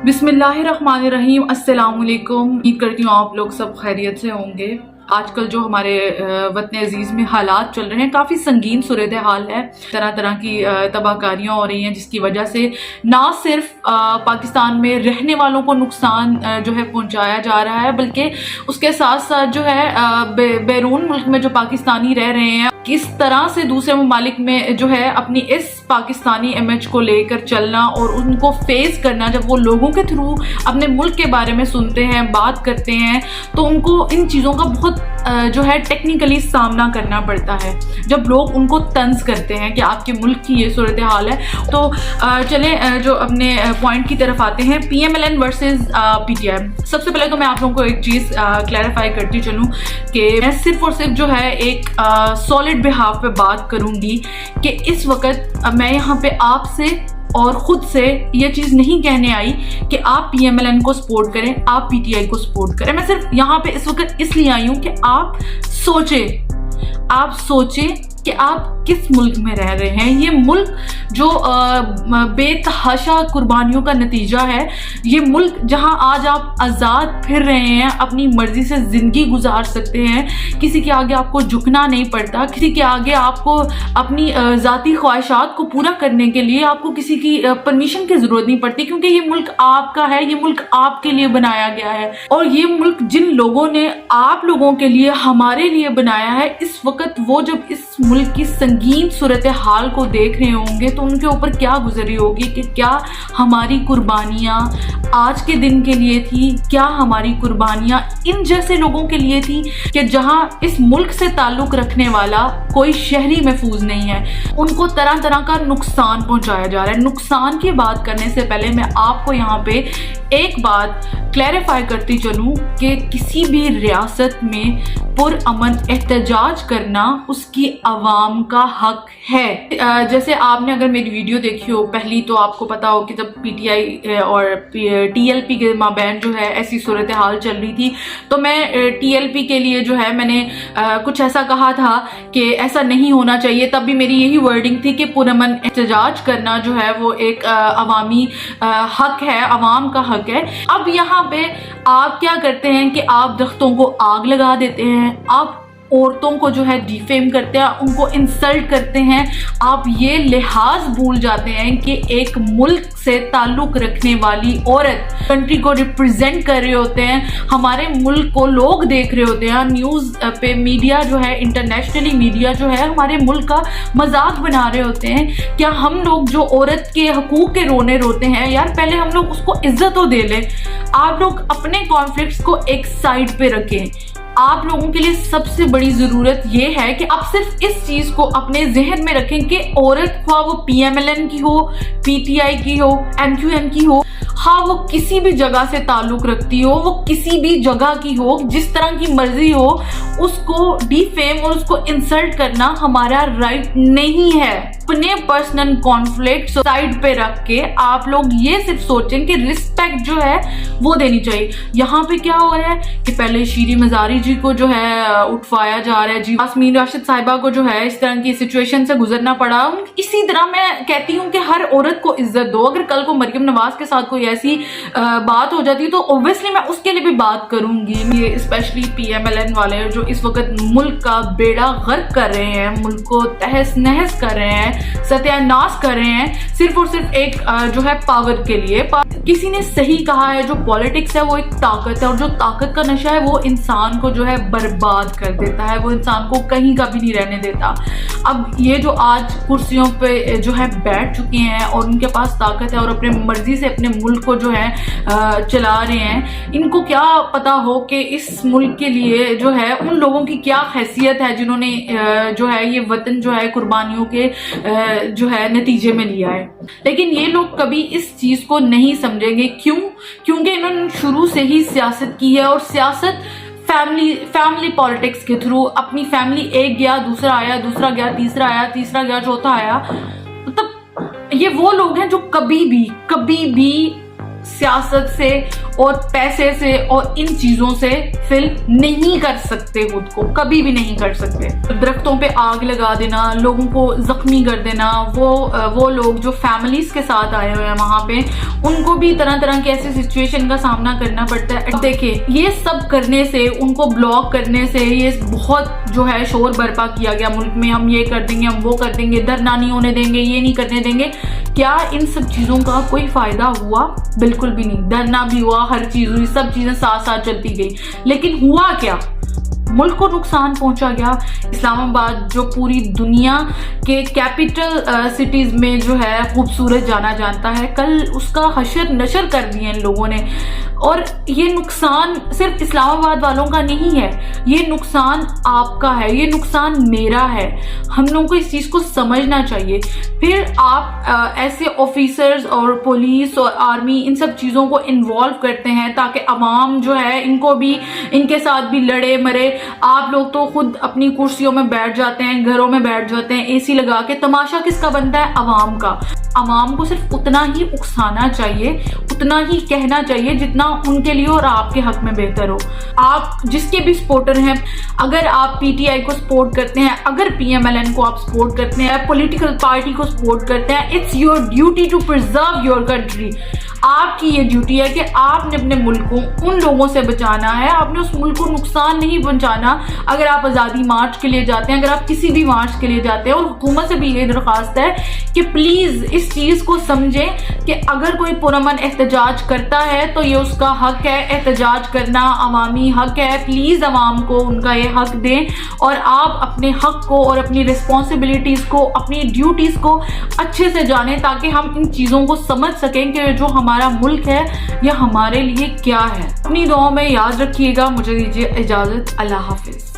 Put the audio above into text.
बिस्मिल्लाहिर्रहमानिर्रहीम। अस्सलाम वालेकुम। उम्मीद करती हूँ आप लोग सब खैरियत से होंगे। आजकल जो हमारे वतन अजीज़ में हालात चल रहे हैं, काफ़ी संगीन सूरत हाल है। तरह तरह की तबाहकारियाँ हो रही हैं, जिसकी वजह से ना सिर्फ पाकिस्तान में रहने वालों को नुकसान जो है पहुँचाया जा रहा है, बल्कि उसके साथ साथ जो है बैरून मुल्क में जो पाकिस्तानी रह रहे हैं, किस तरह से दूसरे ममालिक में जो है अपनी इस पाकिस्तानी इमेज को लेकर चलना और उनको फेस करना। जब वो लोगों के थ्रू अपने मुल्क के बारे में सुनते हैं, बात करते हैं, तो उनको इन चीज़ों का बहुत जो है टेक्निकली सामना करना पड़ता है। जब लोग उनको तंज करते हैं कि आपके मुल्क की ये सूरत हाल है। तो चलें जो अपने पॉइंट की तरफ आते हैं, PMLN वर्सेस PTI। सबसे पहले तो मैं आप लोगों को एक चीज़ क्लैरिफाई करती चलूँ कि मैं सिर्फ और सिर्फ जो है एक सॉलिड बिहाफ पे बात करूँगी कि इस वक्त मैं यहाँ पे आपसे और ख़ुद से ये चीज़ नहीं कहने आई कि आप PMLN को सपोर्ट करें, आप PTI को सपोर्ट करें। मैं सिर्फ यहाँ पे इस वक्त इसलिए आई हूँ कि आप सोचें कि आप किस मुल्क में रह रहे हैं। ये मुल्क जो बेतहाशा कुर्बानियों का नतीजा है, ये मुल्क जहां आज आप आज़ाद फिर रहे हैं, अपनी मर्जी से ज़िंदगी गुजार सकते हैं, किसी के आगे आपको झुकना नहीं पड़ता, किसी के आगे आपको अपनी ज़ाती ख्वाहिशात को पूरा करने के लिए आपको किसी की परमिशन की ज़रूरत नहीं पड़ती, क्योंकि ये मुल्क आपका है, ये मुल्क आपके लिए बनाया गया है। और ये मुल्क जिन लोगों ने आप लोगों के लिए, हमारे लिए बनाया है, इस वक्त वो जब इस मुल्क की संगीन सूरत हाल को देख रहे होंगे तो उनके ऊपर क्या गुजरी होगी कि क्या हमारी कुर्बानियाँ आज के दिन के लिए थी, क्या हमारी कुर्बानियाँ इन जैसे लोगों के लिए थी कि जहाँ इस मुल्क से ताल्लुक़ रखने वाला कोई शहरी महफूज नहीं है, उनको तरह तरह का नुकसान पहुँचाया जा रहा है। नुकसान की बात करने से पहले मैं आपको यहाँ पे एक बात क्लैरिफाई करती चलूँ कि किसी भी रियासत में पुरअमन एहतजाज करना उसकी आवाम का हक है। जैसे आपने अगर मेरी वीडियो देखी हो पहली, तो आपको पता हो कि जब PTI और TLP के माबैन जो है ऐसी सूरत हाल चल रही थी, तो मैं TLP के लिए जो है मैंने कुछ ऐसा कहा था कि ऐसा नहीं होना चाहिए। तब भी मेरी यही वर्डिंग थी कि पुरअमन एहतजाज करना जो है वो एक अवामी हक है, अवाम का हक है। अब यहाँ पे आप क्या करते हैं कि आप दरख्तों को आग लगा देते हैं, आप औरतों को जो है डिफेम करते हैं, उनको इंसल्ट करते हैं। आप ये लिहाज भूल जाते हैं कि एक मुल्क से ताल्लुक़ रखने वाली औरत कंट्री को रिप्रेजेंट कर रहे होते हैं, हमारे मुल्क को लोग देख रहे होते हैं, न्यूज़ पे मीडिया जो है, इंटरनेशनली मीडिया जो है हमारे मुल्क का मजाक बना रहे होते हैं। क्या हम लोग जो औरत के हकूक़ के रोने रोते हैं, यार पहले हम लोग उसको इज्जत तो दे लें। आप लोग अपने कॉन्फ्लिक्ट्स को एक साइड पे रखें। आप लोगों के लिए सबसे बड़ी ज़रूरत ये है कि आप सिर्फ इस चीज़ को अपने जहन में रखें कि औरत ख्वाह वो PMLN की हो, PTI की हो, MQM की हो, हाँ वो किसी भी जगह से ताल्लुक़ रखती हो, वो किसी भी जगह की हो, जिस तरह की मर्जी हो, उसको डिफेम और उसको इंसल्ट करना हमारा राइट नहीं है। अपने पर्सनल कॉन्फ्लिक्ट साइड पे रख के आप लोग ये सिर्फ सोचें कि रिस्पेक्ट जो है वो देनी चाहिए। यहाँ पे क्या हो रहा है कि पहले शीरी मज़ारी जी को जो है उठवाया जा रहा है, जी यास्मीन राशिद साहिबा को जो है इस तरह की सिचुएशन से गुजरना पड़ा। इसी तरह मैं कहती हूँ कि हर औरत को इज्जत दो। अगर कल को मरियम नवाज के साथ कोई ऐसी बात हो जाती तो ऑब्वियसली मैं उसके लिए भी बात करूंगी। ये स्पेशली PMLN वाले जो इस वक्त मुल्क का बेड़ा गर्क कर रहे हैं, मुल्क को तहस नहस कर रहे हैं, सत्यानाश कर रहे हैं, सिर्फ और सिर्फ एक जो है पावर के लिए। किसी ने सही कहा है, जो पॉलिटिक्स है वो एक ताकत है, और जो ताकत का नशा है वो इंसान को जो है बर्बाद कर देता है, वो इंसान को कहीं का भी नहीं रहने देता। अब ये जो आज कुर्सियों पे जो है बैठ चुके हैं और उनके पास ताकत है और अपने मर्जी से अपने मुल्क को जो है चला रहे हैं, इनको क्या पता हो कि इस मुल्क के लिए जो है उन लोगों की क्या हैसियत है जिन्होंने जो है ये वतन जो है कुर्बानियों के जो है नतीजे में लिया है। लेकिन ये लोग कभी इस चीज़ को नहीं समझेंगे। क्यों? क्योंकि इन्होंने शुरू से ही सियासत की है, और सियासत फैमिली पॉलिटिक्स के थ्रू। अपनी फैमिली, एक गया, दूसरा आया, दूसरा गया, तीसरा आया, तीसरा गया, चौथा आया। मतलब ये वो लोग हैं जो कभी भी سیاست سے اور پیسے سے اور ان چیزوں سے فل نہیں کر سکتے، خود کو کبھی بھی نہیں کر سکتے۔ درختوں پہ آگ لگا دینا، لوگوں کو زخمی کر دینا، وہ لوگ جو فیملیز کے ساتھ آئے ہوئے ہیں وہاں پہ، ان کو بھی طرح طرح کی ایسی سچویشن کا سامنا کرنا پڑتا ہے۔ دیکھیں یہ سب کرنے سے، ان کو بلاک کرنے سے یہ بہت جو ہے شور برپا کیا گیا ملک میں، ہم یہ کر دیں گے، ہم وہ کر دیں گے، دھرنا نہیں ہونے دیں گے، یہ نہیں کرنے دیں گے۔ کیا ان سب چیزوں کا کوئی فائدہ ہوا؟ بالکل بھی نہیں۔ دھرنا بھی ہوا، ہر چیز ہوئی، سب چیزیں ساتھ ساتھ چلتی گئی، لیکن ہوا کیا؟ ملک کو نقصان پہنچا گیا۔ اسلام آباد جو پوری دنیا کے کیپٹل سٹیز میں جو ہے خوبصورت جانا جانتا ہے، کل اس کا حشر نشر کر دیا ان لوگوں نے۔ اور یہ نقصان صرف اسلام آباد والوں کا نہیں ہے، یہ نقصان آپ کا ہے، یہ نقصان میرا ہے۔ ہم لوگوں کو اس چیز کو سمجھنا چاہیے۔ پھر آپ ایسے آفیسرز اور پولیس اور آرمی ان سب چیزوں کو انوالو کرتے ہیں تاکہ عوام جو ہے ان کو بھی، ان کے ساتھ بھی لڑے مرے۔ آپ لوگ تو خود اپنی کرسیوں میں بیٹھ جاتے ہیں، گھروں میں بیٹھ جاتے ہیں اے سی لگا کے۔ تماشا کس کا بنتا ہے؟ عوام کا۔ عوام کو صرف اتنا ہی اکسانا چاہیے، اتنا ہی کہنا چاہیے جتنا ان کے لیے اور آپ کے حق میں بہتر ہو۔ آپ جس کے بھی سپورٹر ہیں، اگر آپ پی ٹی آئی کو سپورٹ کرتے ہیں، اگر پی ایم ایل این کو آپ سپورٹ کرتے ہیں، پولیٹیکل پارٹی کو سپورٹ کرتے ہیں، it's your duty to preserve your country. آپ کی یہ ڈیوٹی ہے کہ آپ نے اپنے ملک کو ان لوگوں سے بچانا ہے، آپ نے اس ملک کو نقصان نہیں پہنچانا۔ اگر آپ آزادی مارچ کے لیے جاتے ہیں، اگر آپ کسی بھی مارچ کے لیے جاتے ہیں، اور حکومت سے بھی یہ درخواست ہے کہ پلیز اس چیز کو سمجھیں کہ اگر کوئی پرامن احتجاج کرتا ہے تو یہ اس کا حق ہے، احتجاج کرنا عوامی حق ہے۔ پلیز عوام کو ان کا یہ حق دیں، اور آپ اپنے حق کو اور اپنی رسپانسبلٹیز کو، اپنی ڈیوٹیز کو اچھے سے جانیں تاکہ ہم ان چیزوں کو سمجھ سکیں کہ جو ہمارا ملک ہے یہ ہمارے لیے کیا ہے۔ اپنی دعاؤں میں یاد رکھیے گا۔ مجھے دیجیے اجازت، اللہ حافظ۔